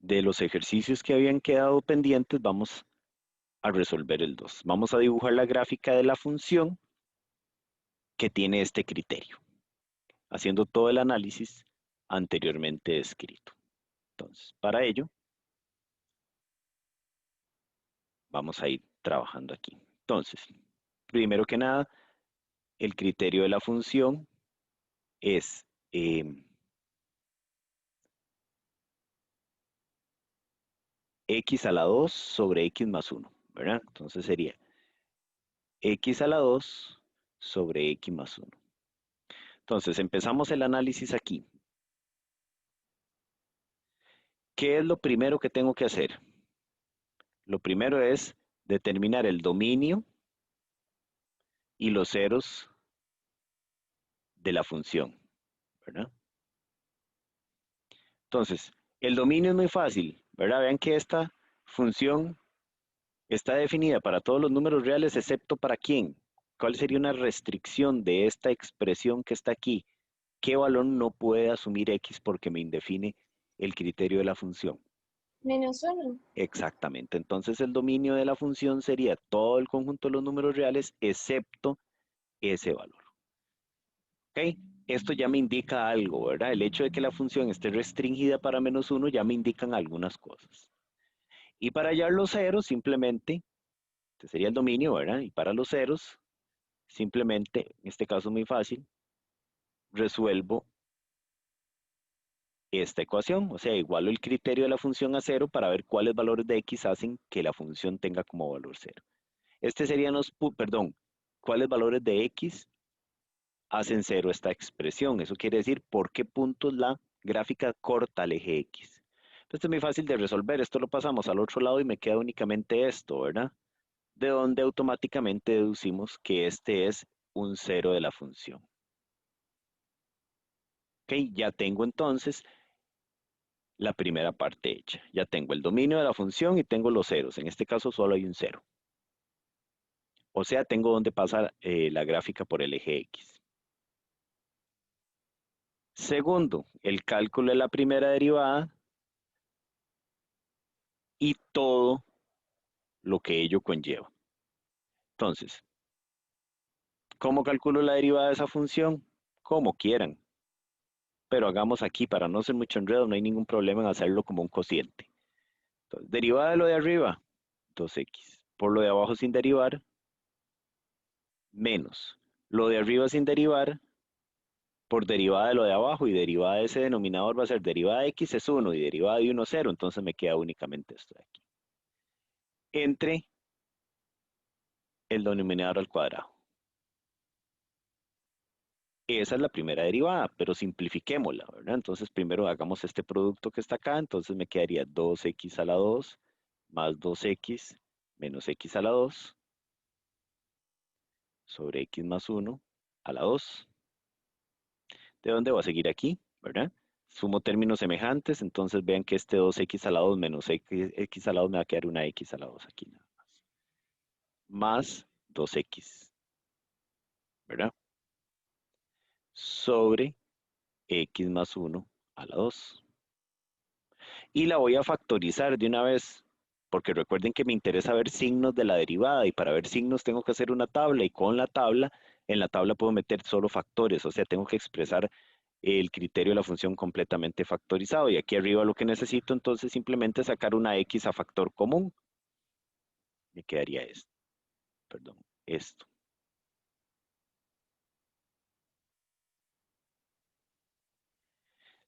de los ejercicios que habían quedado pendientes, vamos a resolver el 2. Vamos a dibujar la gráfica de la función que tiene este criterio, haciendo todo el análisis anteriormente descrito. Entonces, para ello, vamos a ir trabajando aquí. Entonces, primero que nada, el criterio de la función es x a la 2 sobre x más 1, ¿verdad? Entonces sería x a la 2 sobre x más 1. Entonces, empezamos el análisis aquí. ¿Qué es lo primero que tengo que hacer? Lo primero es determinar el dominio y los ceros de la función, ¿verdad? Entonces, el dominio es muy fácil, ¿verdad? Vean que esta función está definida para todos los números reales excepto para quién. ¿Cuál sería una restricción de esta expresión que está aquí? ¿Qué valor no puede asumir x porque me indefine el criterio de la función? -1. Exactamente. Entonces el dominio de la función sería todo el conjunto de los números reales excepto ese valor. ¿Ok? Esto ya me indica algo, ¿verdad? El hecho de que la función esté restringida para -1 ya me indican algunas cosas. Y para hallar los ceros, simplemente, este sería el dominio, ¿verdad? Y para los ceros, simplemente, en este caso muy fácil, resuelvo esta ecuación, o sea, igualo el criterio de la función a 0 para ver cuáles valores de x hacen que la función tenga como valor 0. Este serían cuáles valores de x hacen 0 esta expresión. Eso quiere decir por qué puntos la gráfica corta el eje x. Esto es muy fácil de resolver, esto lo pasamos al otro lado y me queda únicamente esto, ¿verdad? De donde automáticamente deducimos que este es un 0 de la función. Ok, ya tengo entonces la primera parte hecha. Ya tengo el dominio de la función y tengo los ceros. En este caso solo hay un 0. O sea, tengo donde pasa la gráfica por el eje X. Segundo, el cálculo de la primera derivada y todo lo que ello conlleva. Entonces, ¿cómo calculo la derivada de esa función? Como quieran. Pero hagamos aquí, para no ser mucho enredo, no hay ningún problema en hacerlo como un cociente. Entonces, derivada de lo de arriba, 2x. Por lo de abajo sin derivar, menos. Lo de arriba sin derivar, por derivada de lo de abajo, y derivada de ese denominador va a ser derivada de x es 1 y derivada de 1 0, entonces me queda únicamente esto de aquí. Entre el denominador al cuadrado. Esa es la primera derivada, pero simplifiquémosla, ¿verdad? Entonces primero hagamos este producto que está acá, entonces me quedaría 2x a la 2 más 2x menos x a la 2 sobre x más 1 a la 2. ¿De dónde va a seguir aquí? ¿Verdad? Sumo términos semejantes, entonces vean que este 2x a la 2 menos x a la 2 me va a quedar una x a la 2 aquí nada más. Más 2x, ¿verdad? Sobre x más 1 a la 2. Y la voy a factorizar de una vez, porque recuerden que me interesa ver signos de la derivada y para ver signos tengo que hacer una tabla y con la tabla, en la tabla puedo meter solo factores, o sea, tengo que expresar el criterio de la función completamente factorizado. Y aquí arriba lo que necesito entonces simplemente sacar una x a factor común. Me quedaría esto, perdón, esto.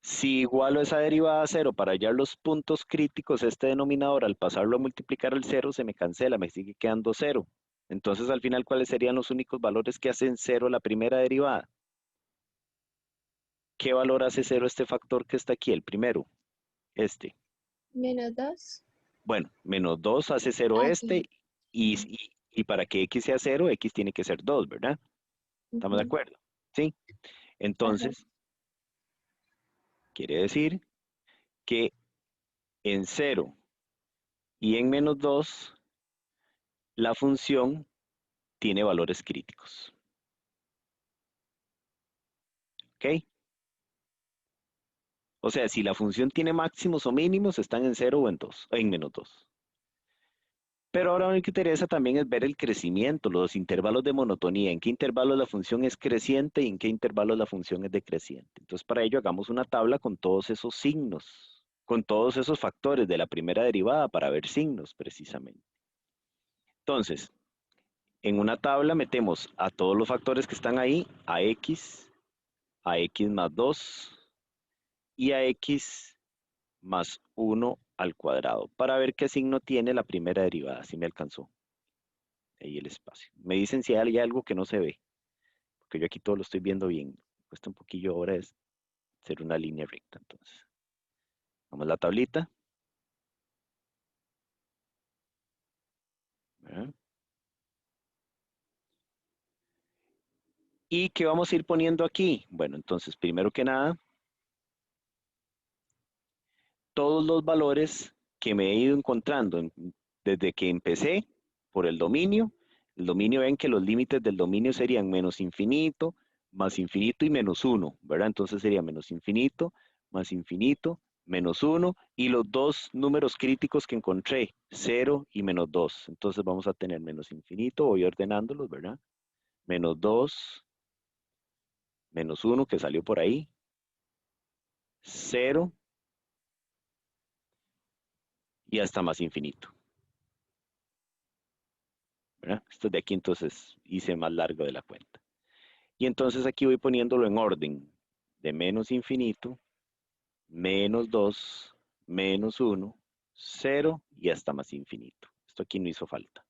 Si igualo esa derivada a 0 para hallar los puntos críticos, este denominador al pasarlo a multiplicar el 0 se me cancela, me sigue quedando 0. Entonces al final, ¿cuáles serían los únicos valores que hacen 0 la primera derivada? ¿Qué valor hace 0 este factor que está aquí, el primero? Este. -2. Bueno, menos 2 hace 0 este, Aquí. y para que x sea 0, x tiene que ser 2, ¿verdad? ¿Estamos de Ujú. acuerdo? ¿Sí? Ajá. Entonces, quiere decir que en 0 y en -2, la función tiene valores críticos. ¿Ok? O sea, si la función tiene máximos o mínimos, están en 0 o en 2, en menos 2. Pero ahora lo que interesa también es ver el crecimiento, los intervalos de monotonía, en qué intervalos la función es creciente y en qué intervalos la función es decreciente. Entonces, para ello hagamos una tabla con todos esos signos, con todos esos factores de la primera derivada para ver signos precisamente. Entonces, en una tabla metemos a todos los factores que están ahí, a x más 2 y a x más 1 al cuadrado, para ver qué signo tiene la primera derivada, si me alcanzó. Ahí el espacio. Me dicen si hay algo que no se ve, porque yo aquí todo lo estoy viendo bien. Cuesta un poquillo ahora es ser una línea recta, entonces. Vamos a la tablita. ¿Verdad? ¿Y qué vamos a ir poniendo aquí? Bueno, entonces, primero que nada, todos los valores que me he ido encontrando desde que empecé por el dominio. El dominio, ven que los límites del dominio serían menos infinito, más infinito y menos 1, ¿verdad? Entonces sería menos infinito, más infinito, menos 1, y los dos números críticos que encontré, 0 y menos 2. Entonces vamos a tener menos infinito, voy ordenándolos, ¿verdad? Menos 2, menos 1 que salió por ahí, 0 y hasta más infinito, ¿verdad? Esto de aquí entonces hice más largo de la cuenta. Y entonces aquí voy poniéndolo en orden, de menos infinito, menos 2, menos 1, 0 y hasta más infinito. Esto aquí no hizo falta.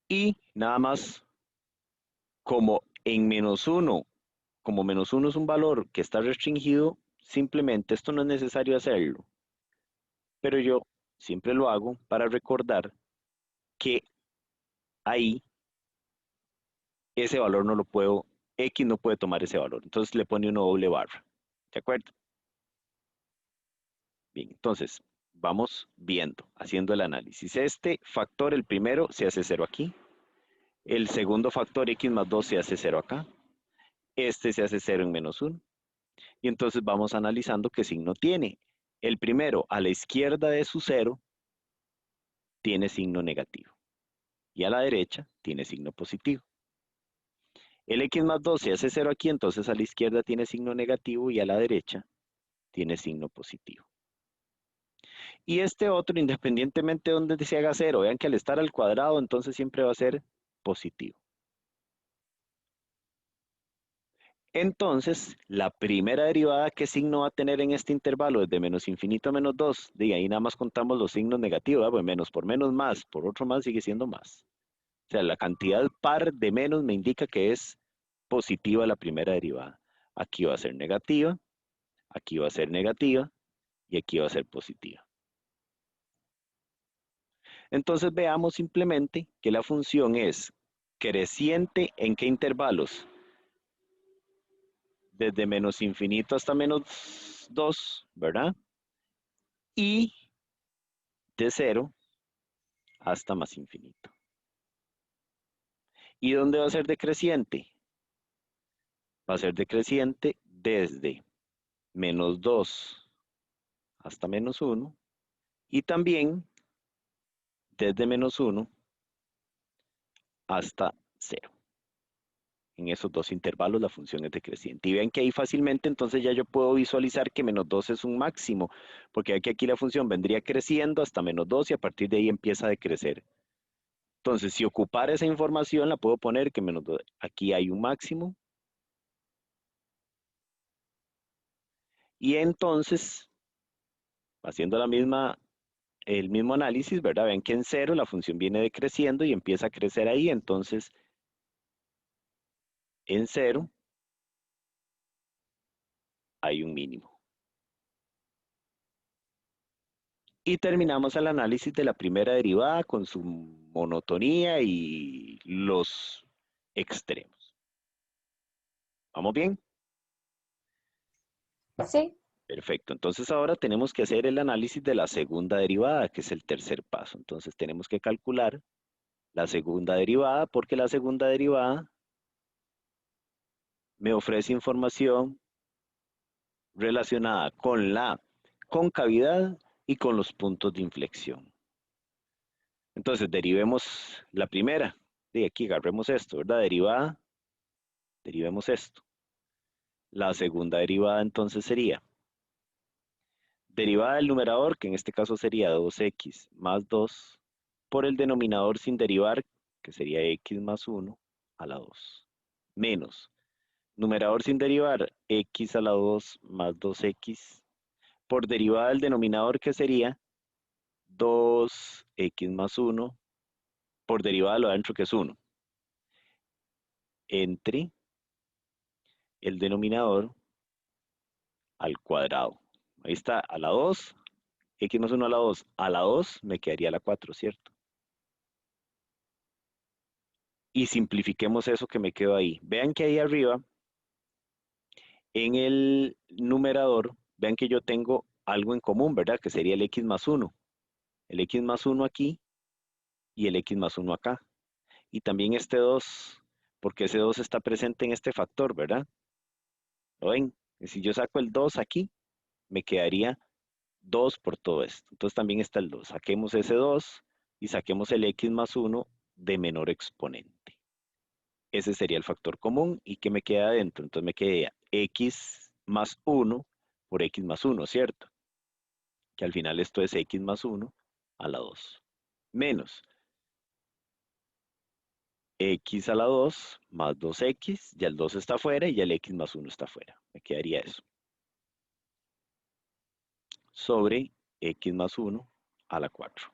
Y nada más, como en menos 1, como menos 1 es un valor que está restringido, simplemente esto no es necesario hacerlo. Pero yo siempre lo hago para recordar que ahí ese valor no lo puedo, X no puede tomar ese valor. Entonces le pone una doble barra. ¿De acuerdo? Bien, entonces vamos viendo, haciendo el análisis. Este factor, el primero, se hace 0 aquí. El segundo factor, x más 2, se hace 0 acá. Este se hace 0 en menos 1. Y entonces vamos analizando qué signo tiene. El primero, a la izquierda de su 0, tiene signo negativo. Y a la derecha tiene signo positivo. El x más 2 se hace 0 aquí, entonces a la izquierda tiene signo negativo y a la derecha tiene signo positivo. Y este otro, independientemente de donde se haga 0, vean que al estar al cuadrado, entonces siempre va a ser positivo. Entonces, la primera derivada, ¿qué signo va a tener en este intervalo? Desde menos infinito a menos 2. Diga, ahí nada más contamos los signos negativos. Pues menos por menos más, por otro más sigue siendo más. O sea, la cantidad par de menos me indica que es positiva la primera derivada. Aquí va a ser negativa, aquí va a ser negativa y aquí va a ser positiva. Entonces veamos simplemente que la función es creciente ¿en qué intervalos? Desde menos infinito hasta menos 2, ¿verdad? Y de 0 hasta más infinito. ¿Y dónde va a ser decreciente? Va a ser decreciente desde menos 2 hasta menos 1 y también desde menos 1 hasta 0. En esos dos intervalos la función es decreciente. Y ven que ahí fácilmente entonces ya yo puedo visualizar que menos 2 es un máximo, porque aquí la función vendría creciendo hasta menos 2 y a partir de ahí empieza a decrecer. Entonces, si ocupar esa información, la puedo poner que menos 2, aquí hay un máximo. Y entonces, haciendo el mismo análisis, ¿verdad? Ven que en 0 la función viene decreciendo y empieza a crecer ahí. Entonces, en 0 hay un mínimo. Y terminamos el análisis de la primera derivada con su monotonía y los extremos. ¿Vamos bien? Sí, Perfecto. Entonces ahora tenemos que hacer el análisis de la segunda derivada, que es el tercer paso. Entonces tenemos que calcular la segunda derivada porque la segunda derivada me ofrece información relacionada con la concavidad y con los puntos de inflexión. Entonces, derivemos la primera. De aquí agarremos esto, ¿verdad? Derivada, derivemos esto. La segunda derivada entonces sería derivada del numerador, que en este caso sería 2x más 2, por el denominador sin derivar, que sería x más 1 a la 2, menos numerador sin derivar, x a la 2 más 2x, por derivada del denominador, que sería 2x más 1, por derivada de lo adentro, que es 1, entre el denominador al cuadrado. Ahí está, a la 2, x más 1 a la 2 me quedaría la 4, ¿cierto? Y simplifiquemos eso que me quedó ahí. Vean que ahí arriba, en el numerador, vean que yo tengo algo en común, ¿verdad? Que sería el x más 1. El x más 1 aquí y el x más 1 acá. Y también este 2, porque ese 2 está presente en este factor, ¿verdad? ¿Lo ven? Si yo saco el 2 aquí, me quedaría 2 por todo esto. Entonces también está el 2. Saquemos ese 2 y saquemos el x más 1 de menor exponente. Ese sería el factor común. ¿Y qué me queda adentro? Entonces me queda x más 1 por x más 1, ¿cierto? Que al final esto es x más 1 a la 2. Menos x a la 2 más 2x, ya el 2 está afuera y ya el x más 1 está afuera. Me quedaría eso. Sobre x más 1 a la 4.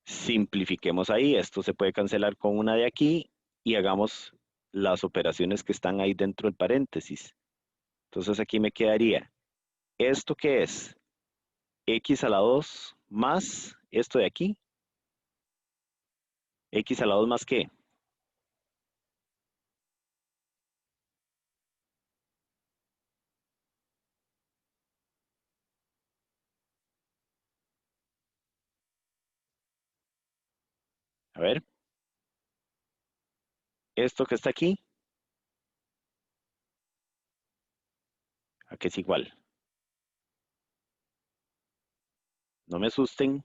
Simplifiquemos ahí, esto se puede cancelar con una de aquí y hagamos las operaciones que están ahí dentro del paréntesis. Entonces aquí me quedaría, ¿esto qué es? X a la 2 más esto de aquí. X a la 2 más ¿qué? A ver, esto que está aquí, ¿a qué es igual? No me asusten.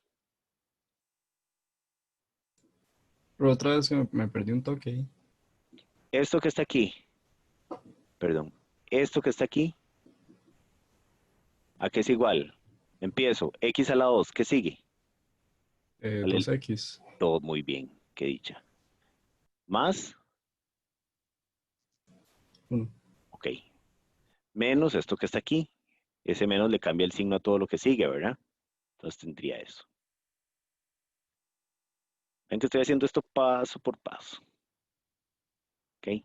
Pero otra vez que me perdí un toque ahí. Esto que está aquí, perdón, esto que está aquí, ¿a qué es igual? Empiezo, X a la 2, ¿qué sigue? Vale, 2x. todo muy bien, qué dicha. Más, 1. ok, menos esto que está aquí. Ese menos le cambia el signo a todo lo que sigue, ¿verdad? Entonces tendría eso. Ven que estoy haciendo esto paso por paso. ¿Ok?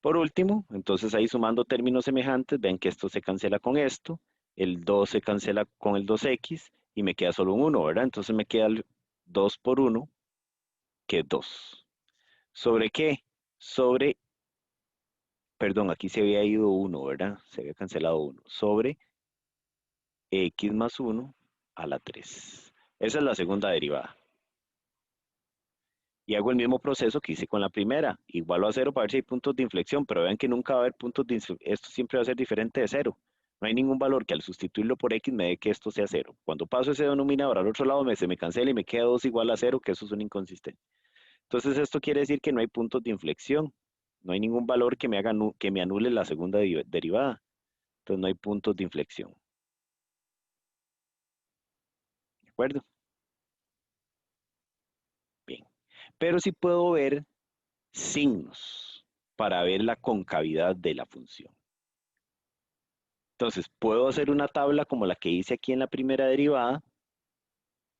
Por último, entonces ahí sumando términos semejantes, ven que esto se cancela con esto, el 2 se cancela con el 2x y me queda solo un 1, ¿verdad? Entonces me queda el 2 por 1, que es 2. ¿Sobre qué? Sobre, perdón, aquí se había ido 1, ¿verdad? Se había cancelado 1. Sobre x más 1 a la 3. Esa es la segunda derivada. Y hago el mismo proceso que hice con la primera. Igualo a 0 para ver si hay puntos de inflexión, pero vean que nunca va a haber puntos de inflexión. Esto siempre va a ser diferente de 0. No hay ningún valor que al sustituirlo por x me dé que esto sea 0. Cuando paso ese denominador al otro lado se me cancela y me queda 2 igual a 0, que eso es un inconsistente. Entonces esto quiere decir que no hay puntos de inflexión. No hay ningún valor que me haga que me anule la segunda derivada. Entonces no hay puntos de inflexión. ¿De acuerdo? Bien. Pero sí puedo ver signos para ver la concavidad de la función. Entonces, puedo hacer una tabla como la que hice aquí en la primera derivada,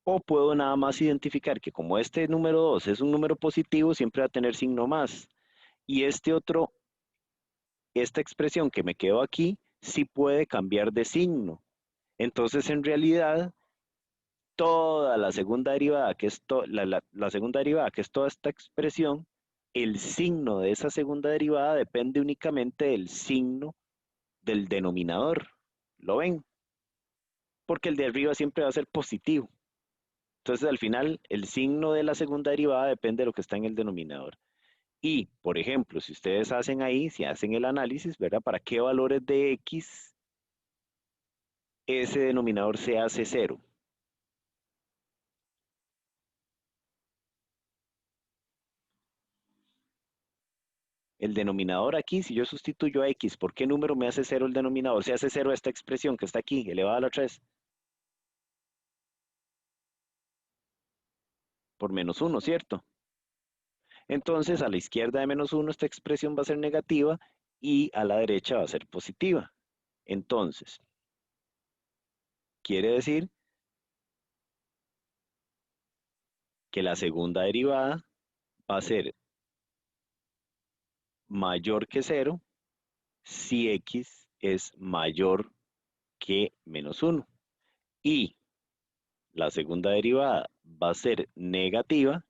o puedo nada más identificar que como este número 2 es un número positivo, siempre va a tener signo más. Y este otro, esta expresión que me quedó aquí, sí puede cambiar de signo. Entonces, en realidad, toda la segunda derivada, que es la segunda derivada, que es toda esta expresión, el signo de esa segunda derivada depende únicamente del signo del denominador. ¿Lo ven? Porque el de arriba siempre va a ser positivo. Entonces, al final, el signo de la segunda derivada depende de lo que está en el denominador. Y, por ejemplo, si ustedes hacen ahí, si hacen el análisis, ¿verdad? ¿Para qué valores de X ese denominador se hace 0? El denominador aquí, si yo sustituyo a X, ¿por qué número me hace 0 el denominador? Se hace 0 esta expresión que está aquí, elevada a la 3, por -1, ¿cierto? Entonces, a la izquierda de -1 esta expresión va a ser negativa y a la derecha va a ser positiva. Entonces, quiere decir que la segunda derivada va a ser mayor que 0 si X es mayor que -1. Y la segunda derivada va a ser negativa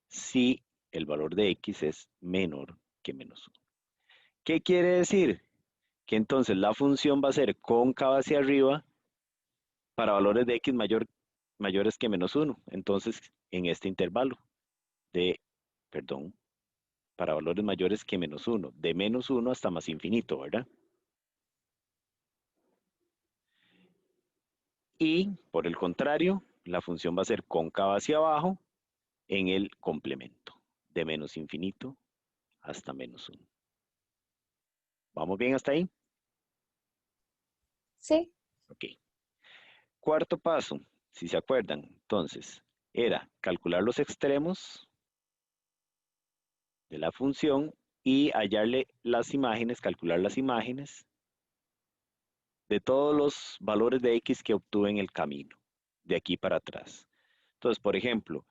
si el valor de X es menor que -1. ¿Qué quiere decir? Que entonces la función va a ser cóncava hacia arriba para valores de X mayores que -1. Entonces, en este intervalo de, perdón, para valores mayores que -1, de -1 hasta más infinito, ¿verdad? Y, por el contrario, la función va a ser cóncava hacia abajo en el complemento, de menos infinito hasta -1. ¿Vamos bien hasta ahí? Sí. Ok. Cuarto paso, si se acuerdan, entonces, era calcular los extremos de la función y hallarle las imágenes, calcular las imágenes de todos los valores de X que obtuve en el camino, de aquí para atrás. Entonces, por ejemplo,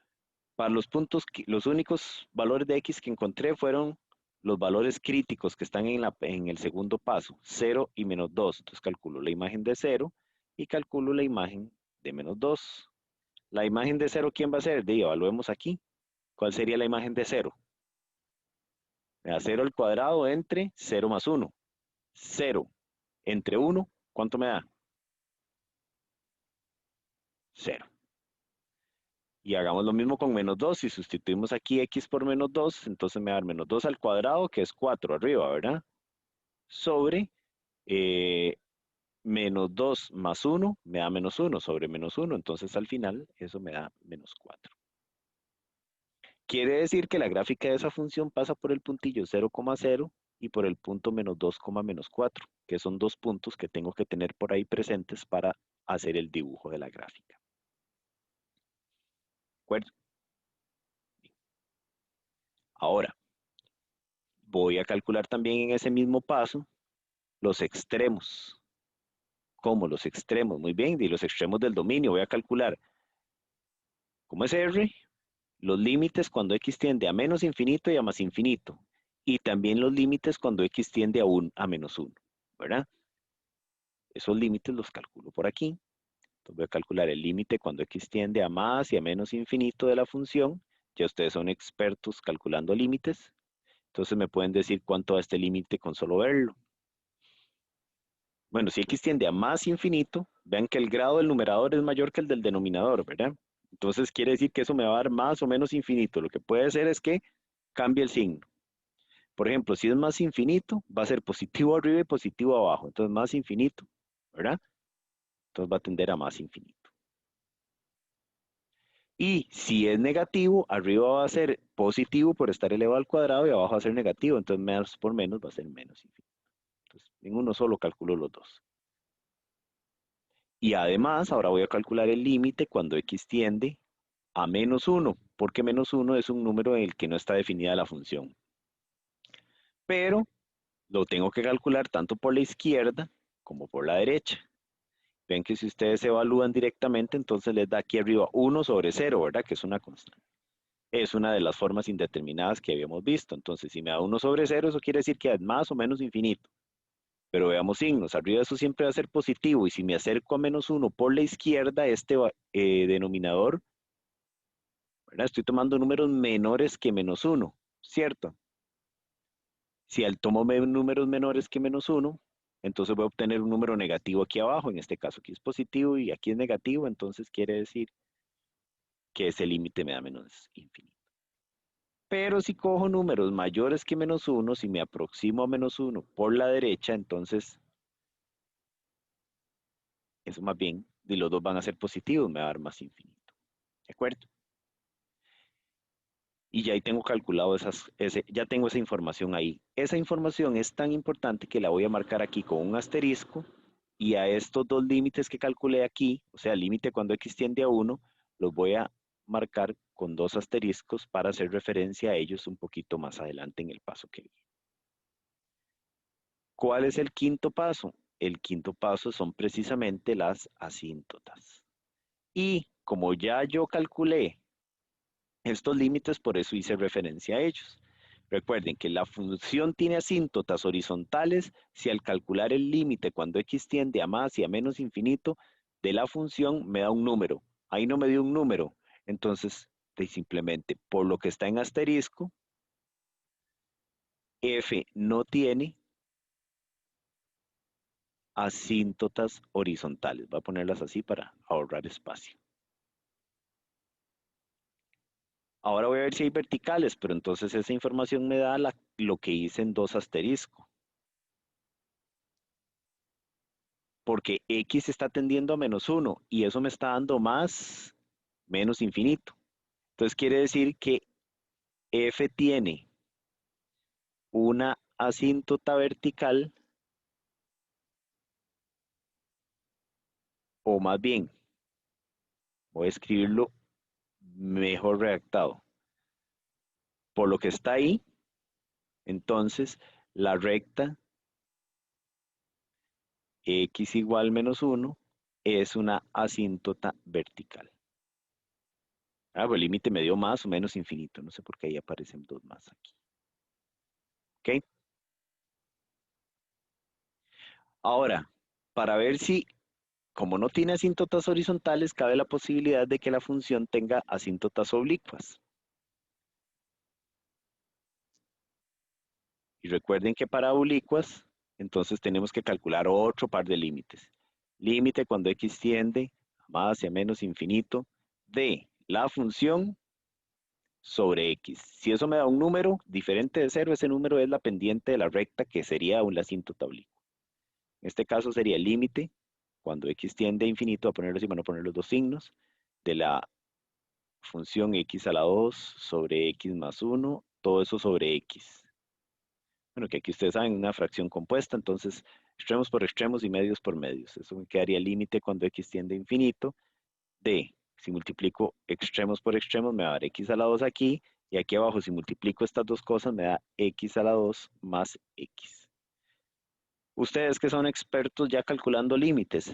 para los puntos, los únicos valores de X que encontré fueron los valores críticos que están en el segundo paso, 0 y -2. Entonces calculo la imagen de 0 y calculo la imagen de -2. La imagen de 0, ¿quién va a ser? Evaluemos aquí. ¿Cuál sería la imagen de 0? Me da 0 al cuadrado entre 0 más 1. 0 entre 1, ¿cuánto me da? 0. Y hagamos lo mismo con -2. Si sustituimos aquí X por -2, entonces me da -2 al cuadrado, que es 4 arriba, ¿verdad? Sobre -2 más 1 me da -1 sobre -1. Entonces al final eso me da -4. Quiere decir que la gráfica de esa función pasa por el puntillo 0,0 y por el punto -2, -4, que son dos puntos que tengo que tener por ahí presentes para hacer el dibujo de la gráfica. ¿De acuerdo? Ahora, voy a calcular también en ese mismo paso los extremos. ¿Cómo? Los extremos, muy bien, y los extremos del dominio. Voy a calcular, ¿cómo es R? Los límites cuando X tiende a menos infinito y a más infinito. Y también los límites cuando X tiende a -1, ¿verdad? Esos límites los calculo por aquí. Entonces voy a calcular el límite cuando X tiende a más y a menos infinito de la función. Ya ustedes son expertos calculando límites. Entonces me pueden decir cuánto da este límite con solo verlo. Bueno, si X tiende a más infinito, vean que el grado del numerador es mayor que el del denominador, ¿verdad? Entonces quiere decir que eso me va a dar más o menos infinito. Lo que puede hacer es que cambie el signo. Por ejemplo, si es más infinito, va a ser positivo arriba y positivo abajo. Entonces más infinito, ¿verdad? Entonces va a tender a más infinito. Y si es negativo, arriba va a ser positivo por estar elevado al cuadrado y abajo va a ser negativo. Entonces menos por menos va a ser menos infinito. Entonces en uno solo calculo los dos. Y además, ahora voy a calcular el límite cuando X tiende a -1, porque -1 es un número en el que no está definida la función. Pero lo tengo que calcular tanto por la izquierda como por la derecha. Ven que si ustedes evalúan directamente, entonces les da aquí arriba 1 sobre 0, ¿verdad? Que es una constante. Es una de las formas indeterminadas que habíamos visto. Entonces, si me da 1 sobre 0, eso quiere decir que es más o menos infinito. Pero veamos signos. Arriba eso siempre va a ser positivo. Y si me acerco a -1 por la izquierda, este denominador, ¿verdad? Estoy tomando números menores que -1, ¿cierto? Si al tomo números menores que -1, entonces voy a obtener un número negativo aquí abajo. En este caso aquí es positivo y aquí es negativo. Entonces quiere decir que ese límite me da menos infinito. Pero si cojo números mayores que -1, si me aproximo a -1 por la derecha, entonces eso más bien, y los dos van a ser positivos, me va a dar más infinito. ¿De acuerdo? Y ya ahí tengo calculado ya tengo esa información ahí. Esa información es tan importante que la voy a marcar aquí con un asterisco y a estos dos límites que calculé aquí, o sea, el límite cuando x tiende a 1, los voy a marcar con dos asteriscos para hacer referencia a ellos un poquito más adelante en el paso que viene. ¿Cuál es el quinto paso? El quinto paso son precisamente las asíntotas. Y como ya yo calculé estos límites, por eso hice referencia a ellos. Recuerden que la función tiene asíntotas horizontales si al calcular el límite cuando x tiende a más y a menos infinito de la función me da un número. Ahí no me dio un número. Entonces, simplemente por lo que está en asterisco, f no tiene asíntotas horizontales. Voy a ponerlas así para ahorrar espacio. Ahora voy a ver si hay verticales, pero entonces esa información me da lo que hice en dos asteriscos. Porque x está tendiendo a -1 y eso me está dando más, menos infinito. Entonces quiere decir que f tiene una asíntota vertical, o más bien, voy a escribirlo mejor redactado. Por lo que está ahí, entonces la recta x igual -1 es una asíntota vertical. Pues el límite me dio más o menos infinito. No sé por qué ahí aparecen dos más aquí. ¿Ok? Ahora, para ver si, como no tiene asíntotas horizontales, cabe la posibilidad de que la función tenga asíntotas oblicuas. Y recuerden que para oblicuas, entonces tenemos que calcular otro par de límites. Límite cuando x tiende a más y a menos infinito de la función sobre x. Si eso me da un número diferente de 0, ese número es la pendiente de la recta que sería una asíntota oblicua. En este caso sería el límite cuando x tiende a infinito, a ponerlo así, van a poner los dos signos, de la función x a la 2 sobre x más 1, todo eso sobre x. Bueno, que aquí ustedes saben, una fracción compuesta, entonces extremos por extremos y medios por medios. Eso me quedaría el límite cuando x tiende a infinito de, si multiplico extremos por extremos, me va a dar x a la 2 aquí, y aquí abajo, si multiplico estas dos cosas, me da x a la 2 más x. Ustedes que son expertos ya calculando límites,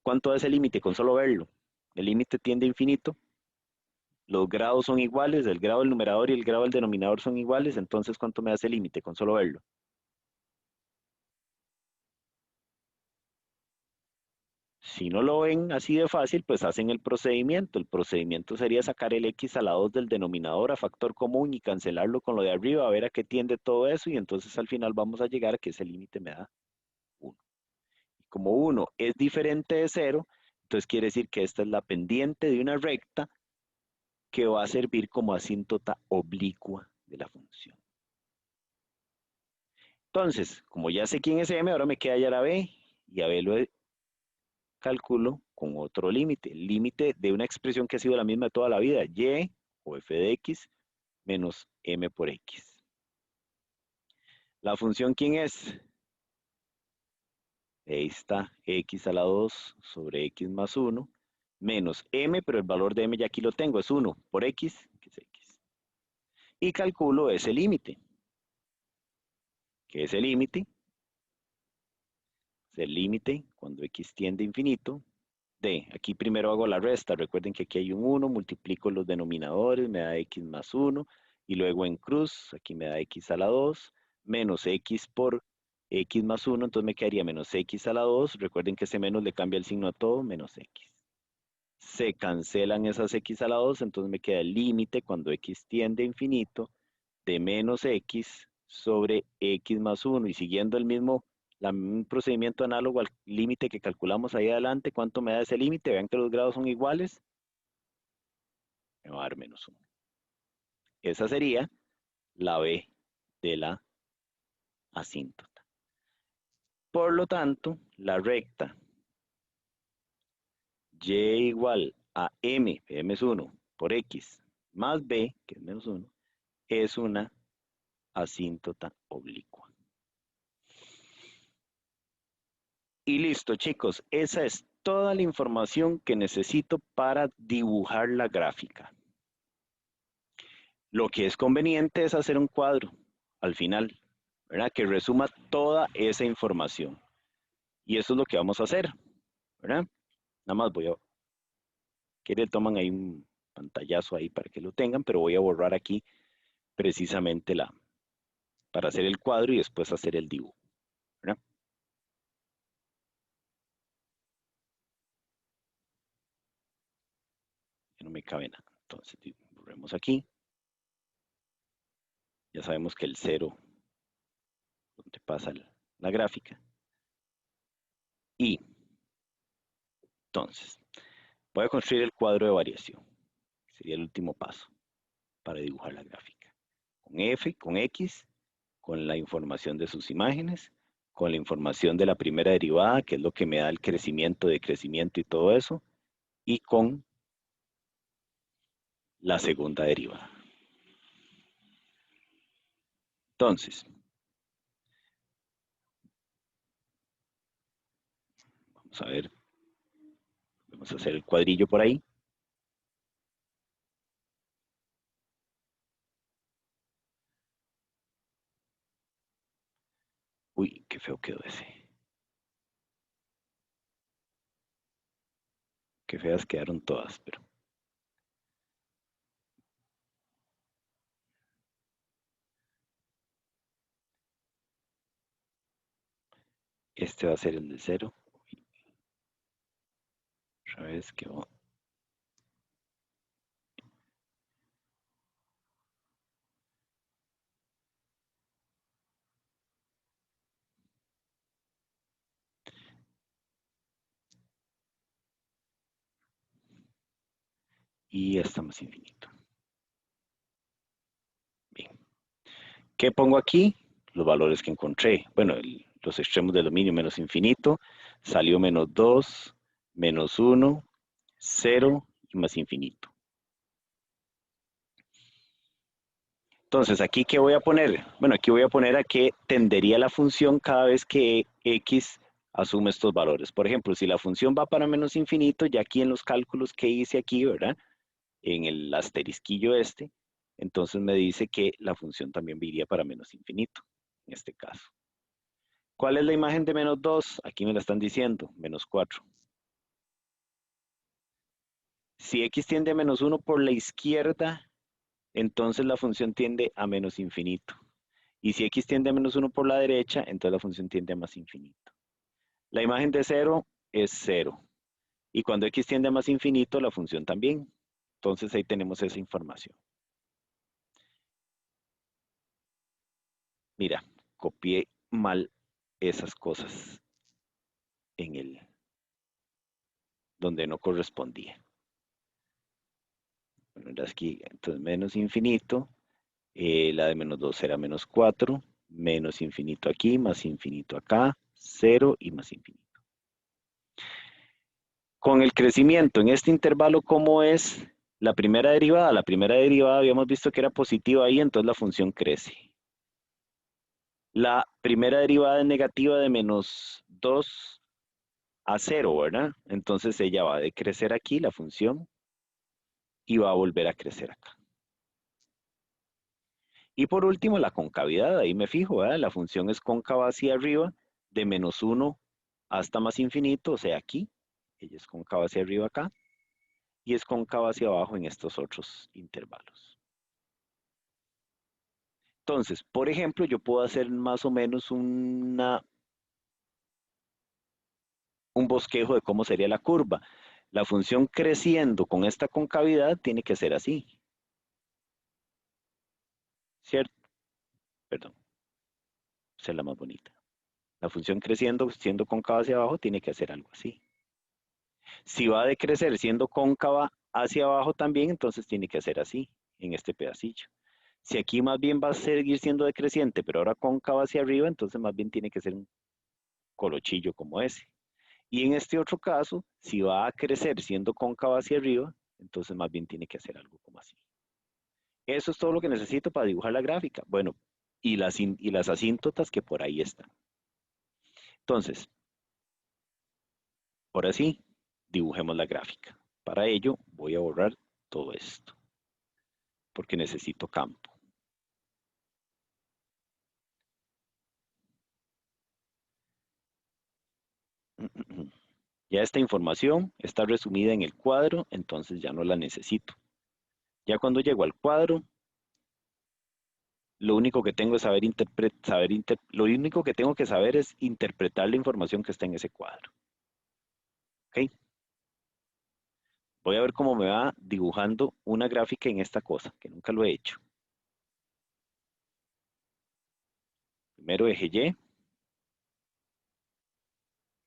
¿cuánto es el límite con solo verlo? El límite tiende a infinito, los grados son iguales, el grado del numerador y el grado del denominador son iguales, entonces ¿cuánto me hace el límite con solo verlo? Si no lo ven así de fácil, pues hacen el procedimiento. El procedimiento sería sacar el x a la 2 del denominador a factor común y cancelarlo con lo de arriba, a ver a qué tiende todo eso, y entonces al final vamos a llegar a que ese límite me da 1. Y como 1 es diferente de 0, entonces quiere decir que esta es la pendiente de una recta que va a servir como asíntota oblicua de la función. Entonces, como ya sé quién es m, ahora me queda ya la b, y a b lo calculo con otro límite, el límite de una expresión que ha sido la misma de toda la vida, y o f de x menos m por x. ¿La función quién es? Ahí está, x a la 2 sobre x más 1, menos m, pero el valor de m ya aquí lo tengo, es 1 por x, que es x. Y calculo ese límite. ¿Qué es el límite? Es el límite cuando x tiende a infinito de, aquí primero hago la resta, recuerden que aquí hay un 1, multiplico los denominadores, me da x más 1, y luego en cruz, aquí me da x a la 2, menos x por x más 1, entonces me quedaría menos x a la 2, recuerden que ese menos le cambia el signo a todo, menos x. Se cancelan esas x a la 2, entonces me queda el límite cuando x tiende a infinito de menos x sobre x más 1, y siguiendo el mismo un procedimiento análogo al límite que calculamos ahí adelante, ¿cuánto me da ese límite? Vean que los grados son iguales, me va a dar menos 1. Esa sería la b de la asíntota. Por lo tanto, la recta y igual a m es 1 por x más b, que es menos 1, es una asíntota oblicua. Y listo, chicos, esa es toda la información que necesito para dibujar la gráfica. Lo que es conveniente es hacer un cuadro al final, ¿verdad? Que resuma toda esa información. Y eso es lo que vamos a hacer, ¿verdad? Nada más voy a... Quieren toman ahí un pantallazo ahí para que lo tengan, pero voy a borrar aquí precisamente para hacer el cuadro y después hacer el dibujo, ¿verdad? No me cabe nada. Entonces, borremos aquí. Ya sabemos que el 0, donde pasa la gráfica. Y, entonces, voy a construir el cuadro de variación. Sería el último paso para dibujar la gráfica. Con F, con X, con la información de sus imágenes, con la información de la primera derivada, que es lo que me da el crecimiento, decrecimiento y todo eso, y con la segunda derivada. Entonces, vamos a ver, vamos a hacer el cuadrillo por ahí. Uy, qué feo quedó ese. Qué feas quedaron todas, pero... Este va a ser el de 0. Otra vez que va. Y esta más infinito. Bien. ¿Qué pongo aquí? Los valores que encontré. Bueno, los extremos del dominio menos infinito. Salió menos 2, menos 1, 0 y más infinito. Entonces, ¿aquí qué voy a poner? Bueno, aquí voy a poner a qué tendería la función cada vez que x asume estos valores. Por ejemplo, si la función va para menos infinito, ya aquí en los cálculos que hice aquí, ¿verdad? En el asterisquillo este, entonces me dice que la función también iría para menos infinito, en este caso. ¿Cuál es la imagen de menos 2? Aquí me la están diciendo, menos 4. Si x tiende a menos 1 por la izquierda, entonces la función tiende a menos infinito. Y si x tiende a menos 1 por la derecha, entonces la función tiende a más infinito. La imagen de 0 es 0. Y cuando x tiende a más infinito, la función también. Entonces ahí tenemos esa información. Mira, copié mal esas cosas en donde no correspondía. Bueno, era aquí, entonces menos infinito, la de menos 2 era menos 4, menos infinito aquí, más infinito acá, 0 y más infinito. Con el crecimiento en este intervalo, ¿cómo es la primera derivada? La primera derivada habíamos visto que era positiva ahí, entonces la función crece. La primera derivada es negativa de menos 2 a 0, ¿verdad? Entonces ella va a decrecer aquí, la función, y va a volver a crecer acá. Y por último, la concavidad, ahí me fijo, ¿verdad? La función es cóncava hacia arriba, de menos 1 hasta más infinito, o sea, aquí, ella es cóncava hacia arriba acá, y es cóncava hacia abajo en estos otros intervalos. Entonces, por ejemplo, yo puedo hacer más o menos un bosquejo de cómo sería la curva. La función creciendo con esta concavidad tiene que ser así. ¿Cierto? Perdón, esa es la más bonita. La función creciendo siendo cóncava hacia abajo tiene que hacer algo así. Si va a decrecer siendo cóncava hacia abajo también, entonces tiene que hacer así, en este pedacillo. Si aquí más bien va a seguir siendo decreciente, pero ahora cóncava hacia arriba, entonces más bien tiene que ser un colochillo como ese. Y en este otro caso, si va a crecer siendo cóncava hacia arriba, entonces más bien tiene que hacer algo como así. Eso es todo lo que necesito para dibujar la gráfica. Bueno, y las asíntotas que por ahí están. Entonces, ahora sí, dibujemos la gráfica. Para ello, voy a borrar todo esto, porque necesito campo. Ya esta información está resumida en el cuadro, entonces ya no la necesito. Ya cuando llego al cuadro, lo único que tengo es lo único que tengo que saber es interpretar la información que está en ese cuadro. ¿Ok? Voy a ver cómo me va dibujando una gráfica en esta cosa, que nunca lo he hecho. Primero eje Y,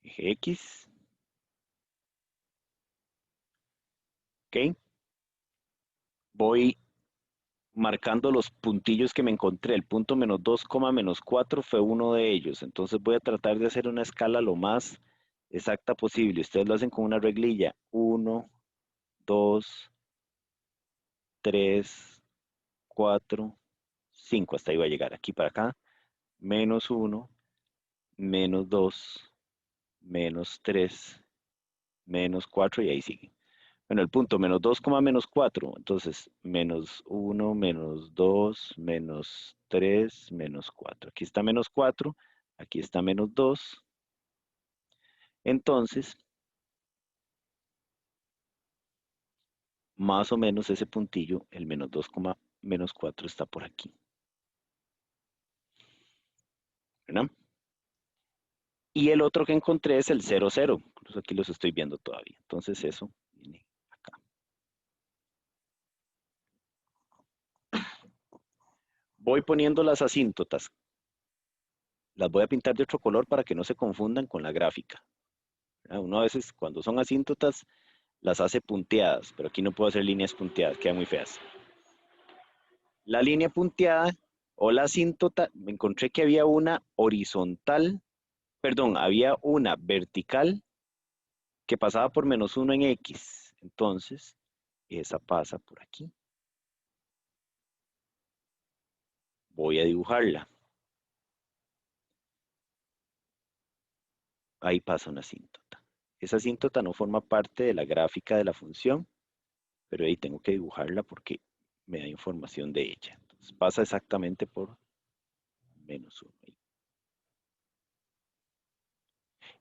eje X. ¿Ok? Voy marcando los puntillos que me encontré. El punto menos 2, menos 4 fue uno de ellos. Entonces voy a tratar de hacer una escala lo más exacta posible. Ustedes lo hacen con una reglilla. 1, 2, 3, 4, 5. Hasta ahí va a llegar. Aquí para acá. Menos 1, menos 2, menos 3, menos 4 y ahí sigue. Bueno, el punto menos 2, menos 4. Entonces, menos 1, menos 2, menos 3, menos 4. Aquí está menos 4, aquí está menos 2. Entonces, más o menos ese puntillo, el menos 2, menos 4 está por aquí. ¿Verdad? Y el otro que encontré es el 0, 0. Incluso aquí los estoy viendo todavía. Entonces eso viene acá. Voy poniendo las asíntotas. Las voy a pintar de otro color para que no se confundan con la gráfica. Uno a veces cuando son asíntotas las hace punteadas, pero aquí no puedo hacer líneas punteadas, quedan muy feas. La línea punteada o la asíntota, me encontré que había una horizontal, perdón, había una vertical que pasaba por menos 1 en X. Entonces, esa pasa por aquí. Voy a dibujarla. Ahí pasa una asíntota. Esa asíntota no forma parte de la gráfica de la función, pero ahí tengo que dibujarla porque me da información de ella. Entonces pasa exactamente por menos 1.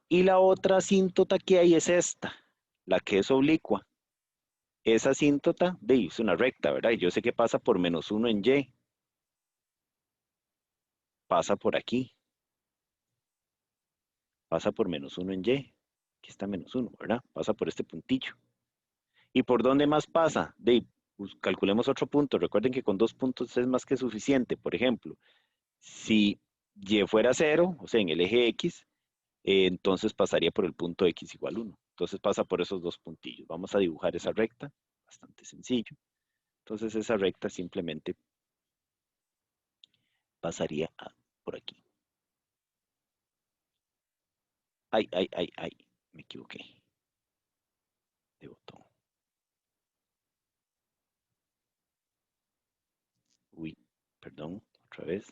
Y la otra asíntota que hay es esta, la que es oblicua. Esa asíntota es una recta, ¿verdad? Y yo sé que pasa por menos 1 en Y. Pasa por aquí. Pasa por menos 1 en Y. Aquí está menos 1, ¿verdad? Pasa por este puntillo. ¿Y por dónde más pasa? Pues, calculemos otro punto. Recuerden que con 2 puntos es más que suficiente. Por ejemplo, si Y fuera 0, o sea, en el eje X, entonces pasaría por el punto X igual 1. Entonces pasa por esos dos puntillos. Vamos a dibujar esa recta, bastante sencillo. Entonces esa recta simplemente pasaría por aquí. Ay, ay, ay, ay, me equivoqué de botón. Uy, perdón, otra vez.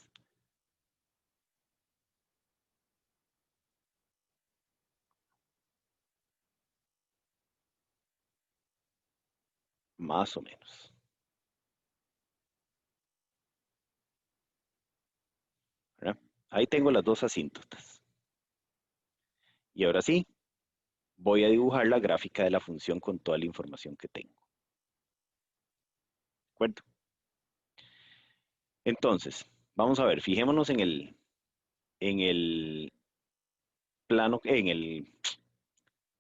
Más o menos. ¿Verdad? Ahí tengo las dos asíntotas. Y ahora sí, voy a dibujar la gráfica de la función con toda la información que tengo. ¿De acuerdo? Entonces, vamos a ver, fijémonos en el plano, en el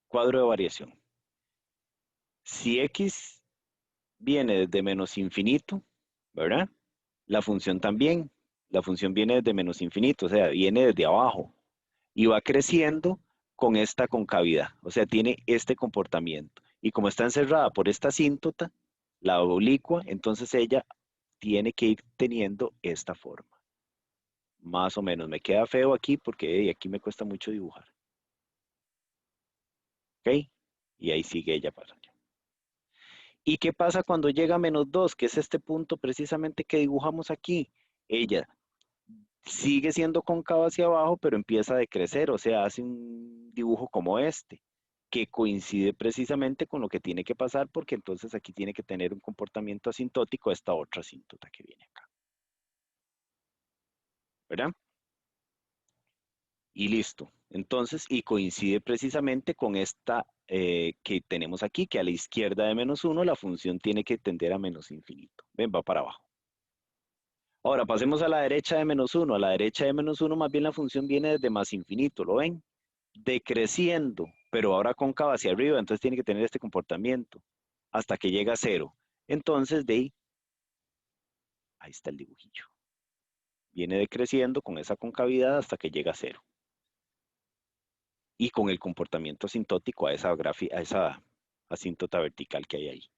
cuadro de variación. Si X viene desde menos infinito, ¿verdad? La función también. La función viene desde menos infinito, o sea, viene desde abajo y va creciendo con esta concavidad, o sea, tiene este comportamiento. Y como está encerrada por esta asíntota, la oblicua, entonces ella tiene que ir teniendo esta forma. Más o menos. Me queda feo aquí porque aquí me cuesta mucho dibujar. ¿Ok? Y ahí sigue ella para allá. ¿Y qué pasa cuando llega a -2? Que es este punto precisamente que dibujamos aquí. Ella sigue siendo cóncava hacia abajo, pero empieza a decrecer, o sea, hace un dibujo como este, que coincide precisamente con lo que tiene que pasar, porque entonces aquí tiene que tener un comportamiento asintótico a esta otra asíntota que viene acá. ¿Verdad? Y listo. Entonces, y coincide precisamente con esta que tenemos aquí, que a la izquierda de -1 la función tiene que tender a menos infinito. Ven, va para abajo. Ahora pasemos a la derecha de -1. A la derecha de -1 más bien la función viene desde más infinito, ¿lo ven? Decreciendo, pero ahora cóncava hacia arriba, entonces tiene que tener este comportamiento hasta que llega a 0. Entonces, ahí está el dibujillo. Viene decreciendo con esa concavidad hasta que llega a 0. Y con el comportamiento asintótico a esa asíntota vertical que hay ahí.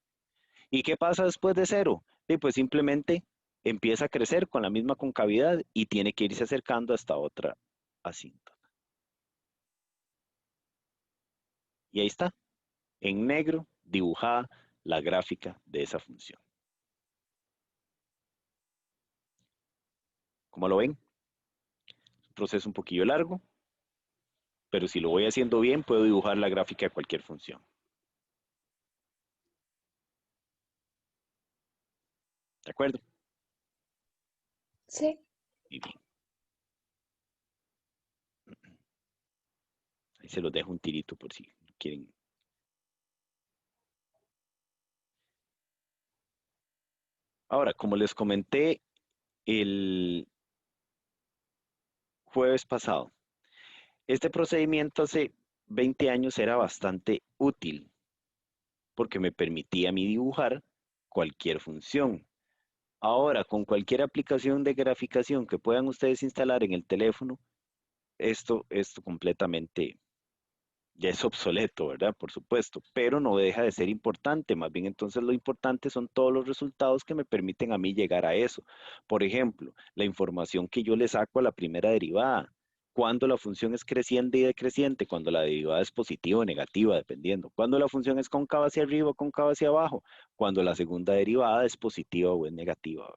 ¿Y qué pasa después de 0? Pues simplemente empieza a crecer con la misma concavidad y tiene que irse acercando a esta otra asíntota. Y ahí está, en negro, dibujada la gráfica de esa función. ¿Cómo lo ven? Es un proceso un poquillo largo, pero si lo voy haciendo bien, puedo dibujar la gráfica de cualquier función. ¿De acuerdo? Sí. Muy bien. Ahí se los dejo un tirito por si quieren. Ahora, como les comenté el jueves pasado, este procedimiento hace 20 años era bastante útil porque me permitía a mí dibujar cualquier función. Ahora, con cualquier aplicación de graficación que puedan ustedes instalar en el teléfono, esto completamente ya es obsoleto, ¿verdad? Por supuesto, pero no deja de ser importante. Más bien, entonces lo importante son todos los resultados que me permiten a mí llegar a eso. Por ejemplo, la información que yo le saco a la primera derivada. Cuando la función es creciente y decreciente, cuando la derivada es positiva o negativa, dependiendo. Cuando la función es cóncava hacia arriba o cóncava hacia abajo. Cuando la segunda derivada es positiva o es negativa.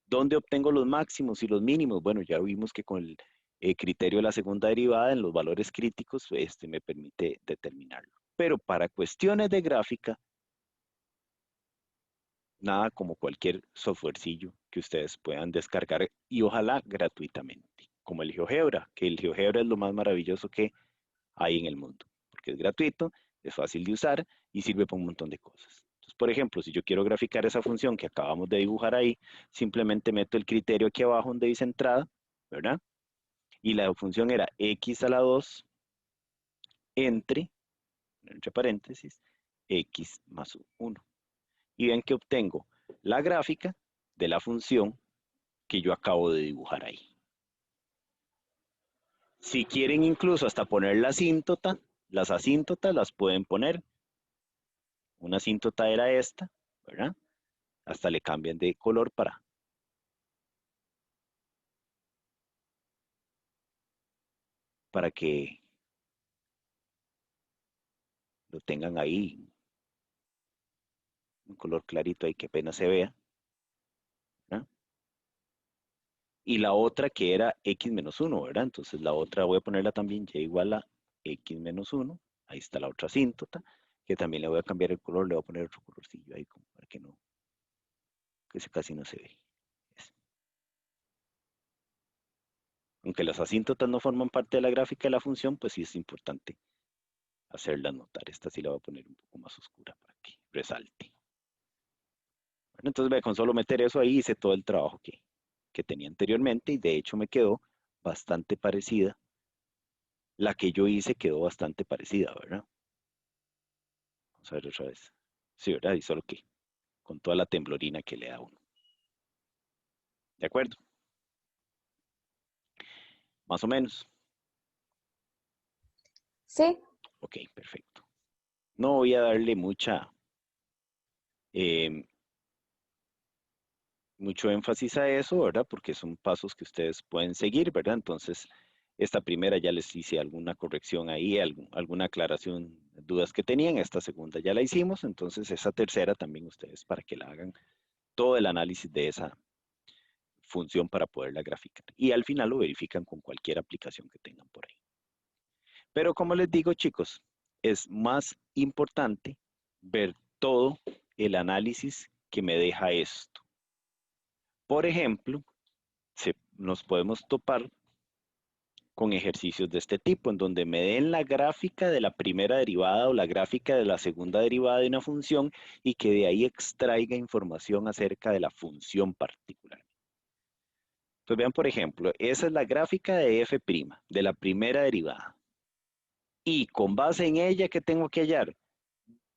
¿Dónde obtengo los máximos y los mínimos? Bueno, ya vimos que con el criterio de la segunda derivada en los valores críticos, me permite determinarlo. Pero para cuestiones de gráfica, nada como cualquier softwarecillo que ustedes puedan descargar y ojalá gratuitamente, como el GeoGebra, que el GeoGebra es lo más maravilloso que hay en el mundo, porque es gratuito, es fácil de usar y sirve para un montón de cosas. Entonces, por ejemplo, si yo quiero graficar esa función que acabamos de dibujar ahí, simplemente meto el criterio aquí abajo donde dice entrada, ¿verdad? Y la función era x a la 2 entre paréntesis, x más 1. Y ven que obtengo la gráfica de la función que yo acabo de dibujar ahí. Si quieren incluso hasta poner la asíntota, las asíntotas las pueden poner. Una asíntota era esta, ¿verdad? Hasta le cambian de color para que lo tengan ahí, un color clarito ahí que apenas se vea, ¿verdad? Y la otra que era x menos 1, ¿verdad? Entonces la otra voy a ponerla también y igual a x menos 1. Ahí está la otra asíntota, que también le voy a cambiar el color, le voy a poner otro colorcillo ahí como para que no, que casi no se ve. Aunque las asíntotas no forman parte de la gráfica de la función, pues sí es importante hacerlas notar. Esta sí la voy a poner un poco más oscura para que resalte. Bueno, entonces con solo meter eso ahí hice todo el trabajo que tenía anteriormente y de hecho me quedó bastante parecida. La que yo hice quedó bastante parecida, ¿verdad? Vamos a ver otra vez. Sí, ¿verdad? Y solo que con toda la temblorina que le da a uno. ¿De acuerdo? Más o menos. Sí. Ok, perfecto. No voy a darle mucha mucho énfasis a eso, ¿verdad? Porque son pasos que ustedes pueden seguir, ¿verdad? Entonces, esta primera ya les hice alguna corrección ahí, alguna aclaración, dudas que tenían. Esta segunda ya la hicimos, entonces esa tercera también ustedes para que la hagan todo el análisis de esa función para poderla graficar. Y al final lo verifican con cualquier aplicación que tengan por ahí. Pero como les digo, chicos, es más importante ver todo el análisis que me deja esto. Por ejemplo, nos podemos topar con ejercicios de este tipo, en donde me den la gráfica de la primera derivada o la gráfica de la segunda derivada de una función y que de ahí extraiga información acerca de la función particular. Entonces vean, por ejemplo, esa es la gráfica de f', de la primera derivada. Y con base en ella, ¿qué tengo que hallar?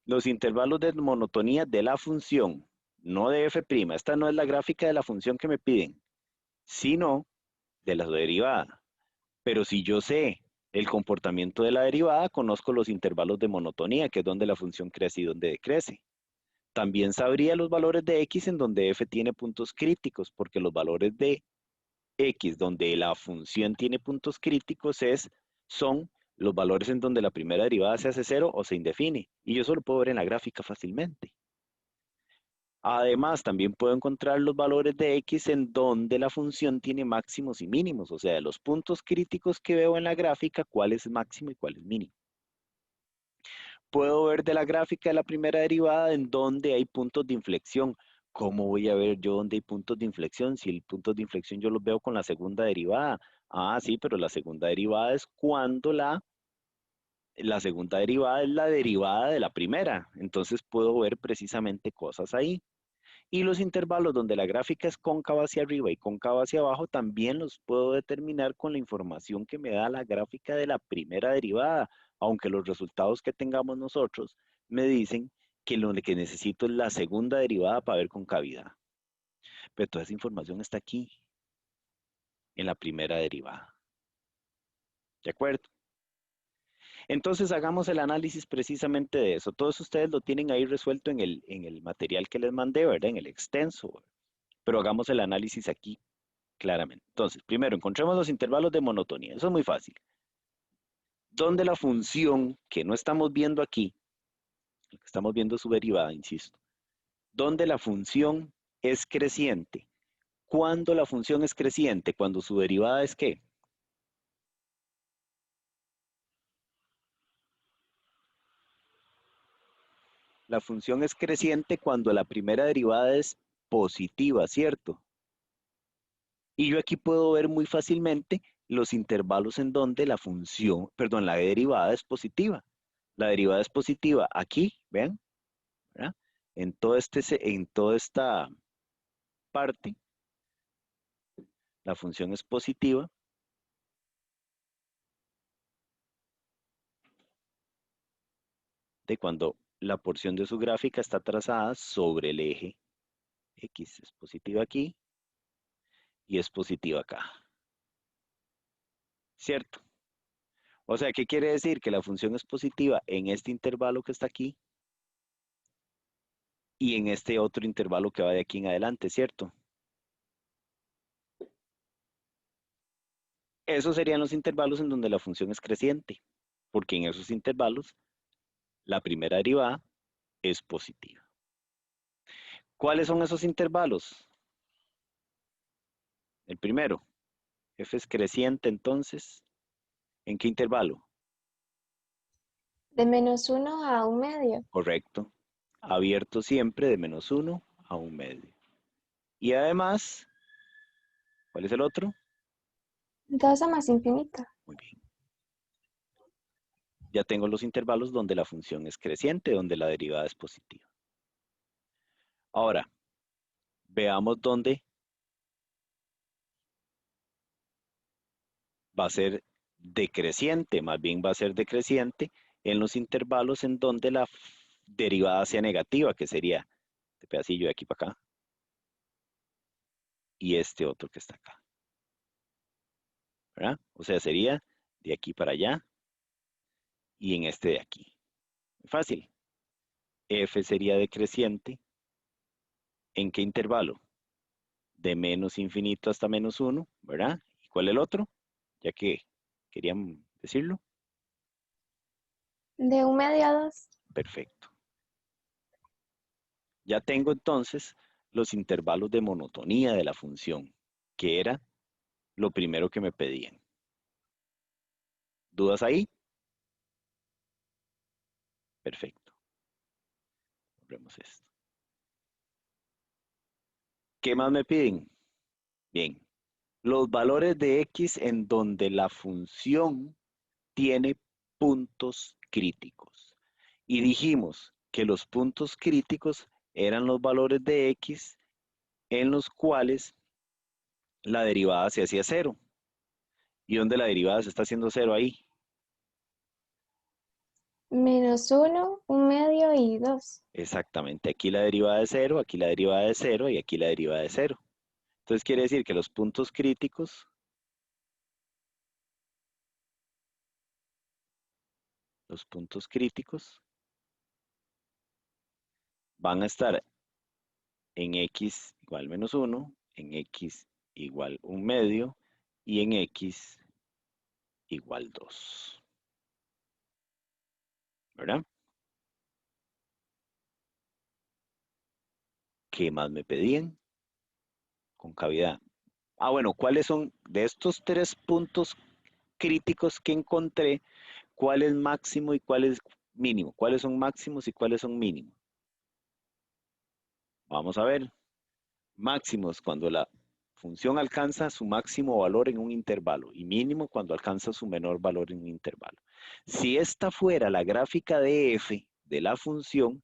Los intervalos de monotonía de la función, no de f'. Esta no es la gráfica de la función que me piden, sino de la derivada. Pero si yo sé el comportamiento de la derivada, conozco los intervalos de monotonía, que es donde la función crece y donde decrece. También sabría los valores de x en donde f tiene puntos críticos, porque los valores de x donde la función tiene puntos críticos son los valores en donde la primera derivada se hace cero o se indefine. Y yo eso lo puedo ver en la gráfica fácilmente. Además, también puedo encontrar los valores de x en donde la función tiene máximos y mínimos, o sea, de los puntos críticos que veo en la gráfica, cuál es máximo y cuál es mínimo. Puedo ver de la gráfica de la primera derivada en donde hay puntos de inflexión. ¿Cómo voy a ver yo dónde hay puntos de inflexión? Si el punto de inflexión yo los veo con la segunda derivada. Ah, sí, pero la segunda derivada es cuando la segunda derivada es la derivada de la primera. Entonces puedo ver precisamente cosas ahí. Y los intervalos donde la gráfica es cóncava hacia arriba y cóncava hacia abajo también los puedo determinar con la información que me da la gráfica de la primera derivada, aunque los resultados que tengamos nosotros me dicen que lo que necesito es la segunda derivada para ver concavidad. Pero toda esa información está aquí, en la primera derivada. ¿De acuerdo? Entonces hagamos el análisis precisamente de eso. Todos ustedes lo tienen ahí resuelto en el material que les mandé, ¿verdad? En el extenso. Pero hagamos el análisis aquí claramente. Entonces, primero, encontremos los intervalos de monotonía. Eso es muy fácil. Donde la función que no estamos viendo aquí, lo que estamos viendo es su derivada, insisto, donde la función es creciente. ¿Cuándo la función es creciente? Cuando su derivada es ¿qué? La función es creciente cuando la primera derivada es positiva, ¿cierto? Y yo aquí puedo ver muy fácilmente los intervalos en donde la función, perdón, la derivada es positiva. La derivada es positiva aquí, vean, ¿verdad? En toda esta parte, la función es positiva de cuando la porción de su gráfica está trazada sobre el eje X. Es positiva aquí y es positiva acá. ¿Cierto? O sea, ¿qué quiere decir? Que la función es positiva en este intervalo que está aquí y en este otro intervalo que va de aquí en adelante, ¿cierto? Esos serían los intervalos en donde la función es creciente, porque en esos intervalos la primera derivada es positiva. ¿Cuáles son esos intervalos? El primero, f es creciente, entonces, ¿en qué intervalo? De -1 a 1/2. Correcto. Abierto siempre de -1 a 1/2. Y además, ¿cuál es el otro? 2 a más infinita. Muy bien. Ya tengo los intervalos donde la función es creciente, donde la derivada es positiva. Ahora, veamos dónde va a ser decreciente, más bien va a ser decreciente en los intervalos en donde la derivada sea negativa, que sería este pedacillo de aquí para acá y este otro que está acá, ¿verdad? O sea, sería de aquí para allá y en este de aquí. Muy fácil. F sería decreciente. ¿En qué intervalo? de menos infinito hasta menos 1, ¿verdad? ¿Y cuál es el otro? Ya que querían decirlo. De 1/2 a 2. Perfecto. Ya tengo entonces los intervalos de monotonía de la función, que era lo primero que me pedían. ¿Dudas ahí? Perfecto. Vemos esto. ¿Qué más me piden? Bien, los valores de x en donde la función tiene puntos críticos. Y dijimos que los puntos críticos eran los valores de x en los cuales la derivada se hacía cero. ¿Y dónde la derivada se está haciendo cero ahí? -1, 1/2 y 2. Exactamente, aquí la derivada es cero, aquí la derivada es cero y aquí la derivada es cero. Entonces quiere decir que los puntos críticos van a estar en x igual menos 1, en x igual 1/2 y en x igual 2. ¿Verdad? ¿Qué más me pedían? Concavidad. Ah, bueno, ¿cuáles son de estos tres puntos críticos que encontré? ¿Cuál es máximo y cuál es mínimo? ¿Cuáles son máximos y cuáles son mínimos? Vamos a ver. Máximos cuando la función alcanza su máximo valor en un intervalo y mínimo cuando alcanza su menor valor en un intervalo. Si esta fuera la gráfica de f de la función,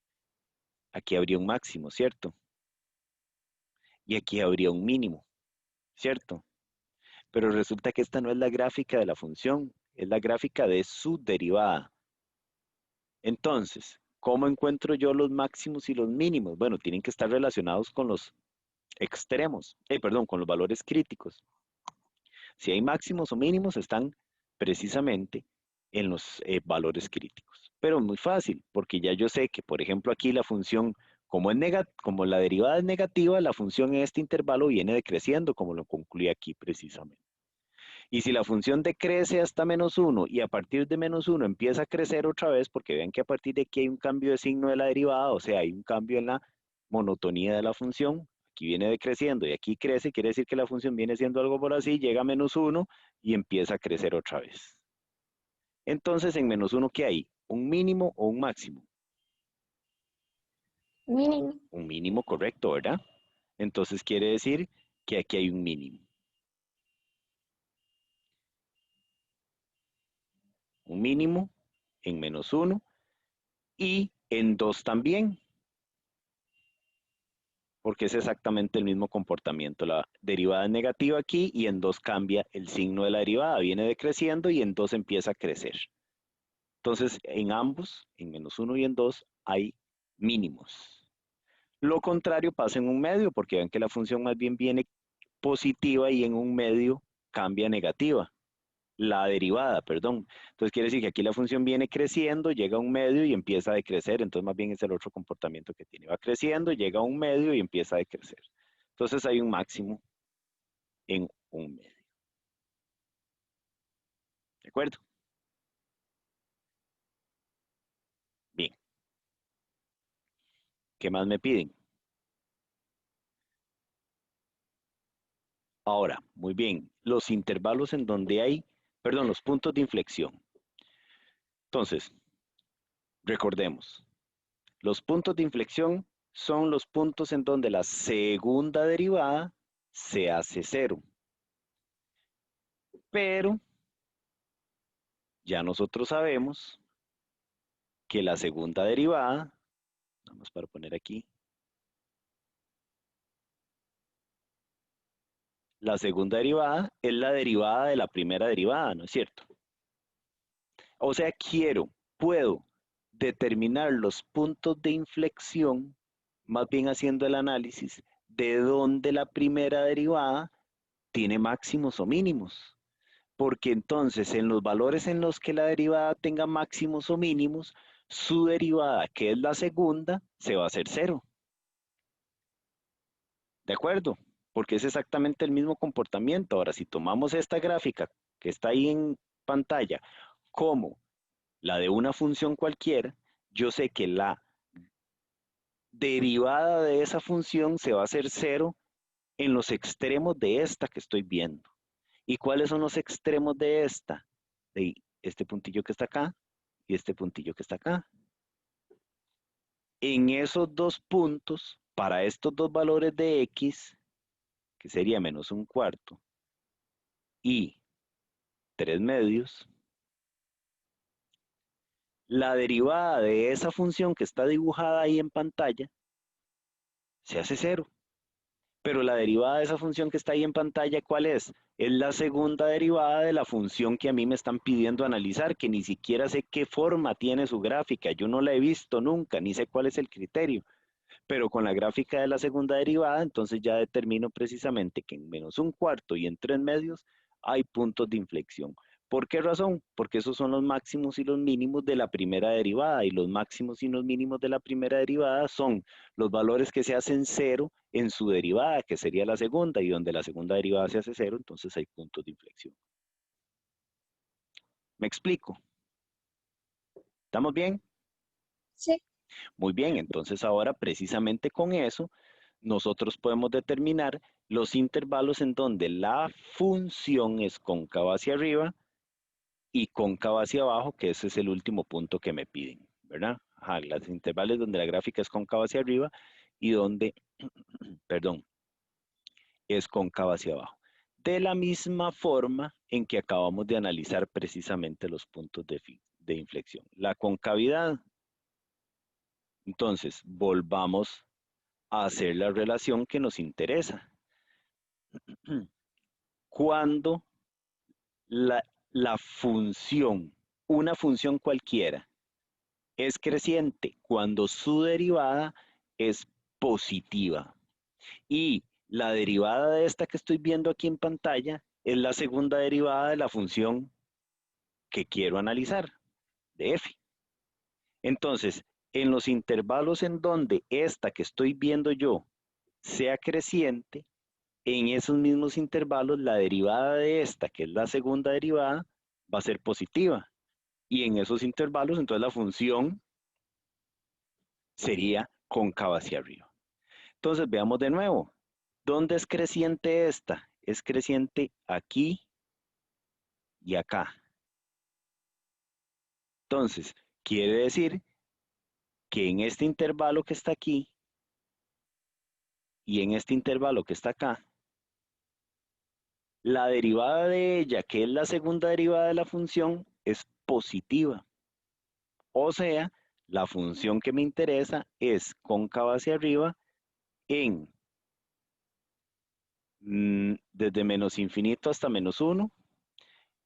aquí habría un máximo, ¿cierto? Y aquí habría un mínimo, ¿cierto? Pero resulta que esta no es la gráfica de la función, es la gráfica de su derivada. Entonces, ¿cómo encuentro yo los máximos y los mínimos? Bueno, tienen que estar relacionados con los extremos, perdón, con los valores críticos. Si hay máximos o mínimos, están precisamente en los valores críticos. Pero es muy fácil, porque ya yo sé que, por ejemplo, aquí la función, como la derivada es negativa, la función en este intervalo viene decreciendo, como lo concluí aquí precisamente. Y si la función decrece hasta menos 1 y a partir de menos 1 empieza a crecer otra vez, porque vean que a partir de aquí hay un cambio de signo de la derivada, o sea, hay un cambio en la monotonía de la función, aquí viene decreciendo y aquí crece, quiere decir que la función viene siendo algo por así, llega a menos 1 y empieza a crecer otra vez. Entonces, en menos 1, ¿qué hay? ¿Un mínimo o un máximo? Mínimo. Un mínimo correcto, ¿verdad? Entonces quiere decir que aquí hay un mínimo. Un mínimo en menos 1 y en 2 también, porque es exactamente el mismo comportamiento. La derivada es negativa aquí y en 2 cambia el signo de la derivada, viene decreciendo y en 2 empieza a crecer. Entonces, en ambos, en menos 1 y en 2, hay mínimos. Lo contrario pasa en un medio, porque ven que la función más bien viene positiva y en un medio cambia negativa. La derivada, perdón. Entonces quiere decir que aquí la función viene creciendo, llega a un medio y empieza a decrecer, entonces más bien es el otro comportamiento que tiene. Va creciendo, llega a un medio y empieza a decrecer. Entonces hay un máximo en un medio. ¿De acuerdo? Bien. ¿Qué más me piden? Ahora, muy bien, los intervalos en donde hay, perdón, los puntos de inflexión. Entonces, recordemos, los puntos de inflexión son los puntos en donde la segunda derivada se hace cero. Pero ya nosotros sabemos que la segunda derivada, vamos para poner aquí, la segunda derivada es la derivada de la primera derivada, ¿no es cierto? O sea, puedo determinar los puntos de inflexión, más bien haciendo el análisis de dónde la primera derivada tiene máximos o mínimos. Porque entonces en los valores en los que la derivada tenga máximos o mínimos, su derivada, que es la segunda, se va a hacer cero. ¿De acuerdo? porque es exactamente el mismo comportamiento. Ahora, si tomamos esta gráfica que está ahí en pantalla como la de una función cualquiera, yo sé que la derivada de esa función se va a hacer cero en los extremos de esta que estoy viendo. ¿Y cuáles son los extremos de esta? De este puntillo que está acá y este puntillo que está acá. En esos dos puntos, para estos dos valores de x, que sería menos un cuarto y 3 medios, la derivada de esa función que está dibujada ahí en pantalla se hace cero. Pero la derivada de esa función que está ahí en pantalla, ¿cuál es? Es la segunda derivada de la función que a mí me están pidiendo analizar, que ni siquiera sé qué forma tiene su gráfica. Yo no la he visto nunca, ni sé cuál es el criterio. Pero con la gráfica de la segunda derivada, entonces ya determino precisamente que en menos un cuarto y en 3 medios hay puntos de inflexión. ¿Por qué razón? Porque esos son los máximos y los mínimos de la primera derivada, y los máximos y los mínimos de la primera derivada son los valores que se hacen cero en su derivada, que sería la segunda, y donde la segunda derivada se hace cero, entonces hay puntos de inflexión. ¿Me explico? ¿Estamos bien? Sí. Muy bien, entonces ahora precisamente con eso nosotros podemos determinar los intervalos en donde la función es cóncava hacia arriba y cóncava hacia abajo, que ese es el último punto que me piden, ¿verdad? Ajá, los intervalos donde la gráfica es cóncava hacia arriba y donde, perdón, es cóncava hacia abajo. De la misma forma en que acabamos de analizar precisamente los puntos de inflexión. La concavidad. Entonces, volvamos a hacer la relación que nos interesa. Cuando la, la función, una función cualquiera, es creciente, cuando su derivada es positiva. Y la derivada de esta que estoy viendo aquí en pantalla es la segunda derivada de la función que quiero analizar, de f. Entonces, en los intervalos en donde esta que estoy viendo yo sea creciente, en esos mismos intervalos la derivada de esta, que es la segunda derivada, va a ser positiva. Y en esos intervalos, entonces la función sería cóncava hacia arriba. Entonces, veamos de nuevo. ¿Dónde es creciente esta? Es creciente aquí y acá. Entonces, quiere decir que en este intervalo que está aquí y en este intervalo que está acá, la derivada de ella, que es la segunda derivada de la función, es positiva. O sea, la función que me interesa es cóncava hacia arriba en desde menos infinito hasta menos 1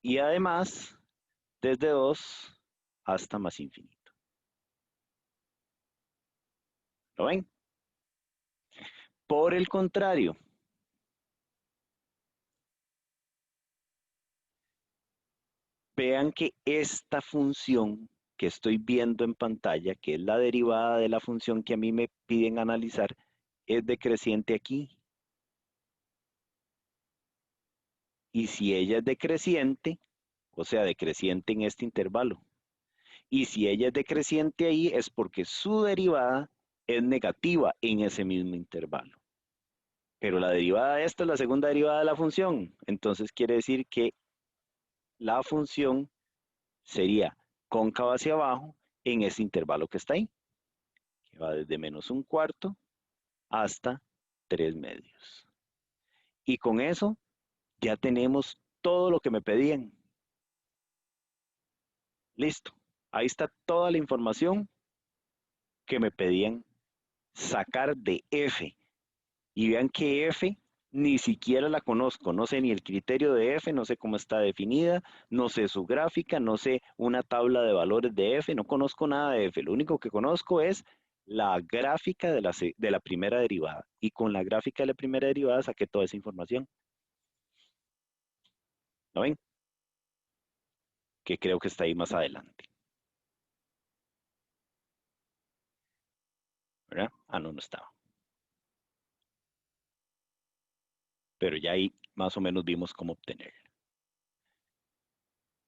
y además desde 2 hasta más infinito. ¿Lo ven? Por el contrario, vean que esta función que estoy viendo en pantalla, que es la derivada de la función que a mí me piden analizar, es decreciente aquí. Y si ella es decreciente, o sea, decreciente en este intervalo, y si ella es decreciente ahí, es porque su derivada es negativa en ese mismo intervalo. Pero la derivada de esta es la segunda derivada de la función. Entonces quiere decir que la función sería cóncava hacia abajo en ese intervalo que está ahí, que va desde menos un cuarto hasta 3 medios. Y con eso ya tenemos todo lo que me pedían. Listo. Ahí está toda la información que me pedían sacar de F. Y vean que F ni siquiera la conozco, no sé ni el criterio de F, no sé cómo está definida, no sé su gráfica, no sé una tabla de valores de F, no conozco nada de F. Lo único que conozco es la gráfica de la primera derivada. Y con la gráfica de la primera derivada saqué toda esa información. ¿Lo ven? Que creo que está ahí más adelante. ¿Verdad? Ah, no, no estaba. pero ya ahí más o menos vimos cómo obtenerla.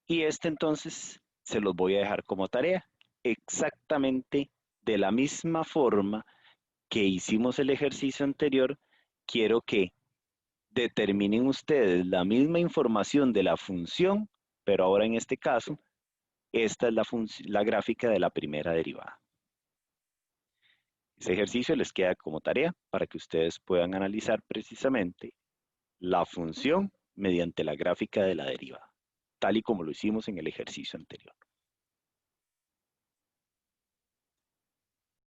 Y entonces se los voy a dejar como tarea, exactamente de la misma forma que hicimos el ejercicio anterior. Quiero que determinen ustedes la misma información de la función, pero ahora en este caso, esta es la gráfica de la primera derivada. Ese ejercicio les queda como tarea para que ustedes puedan analizar precisamente la función mediante la gráfica de la derivada, tal y como lo hicimos en el ejercicio anterior.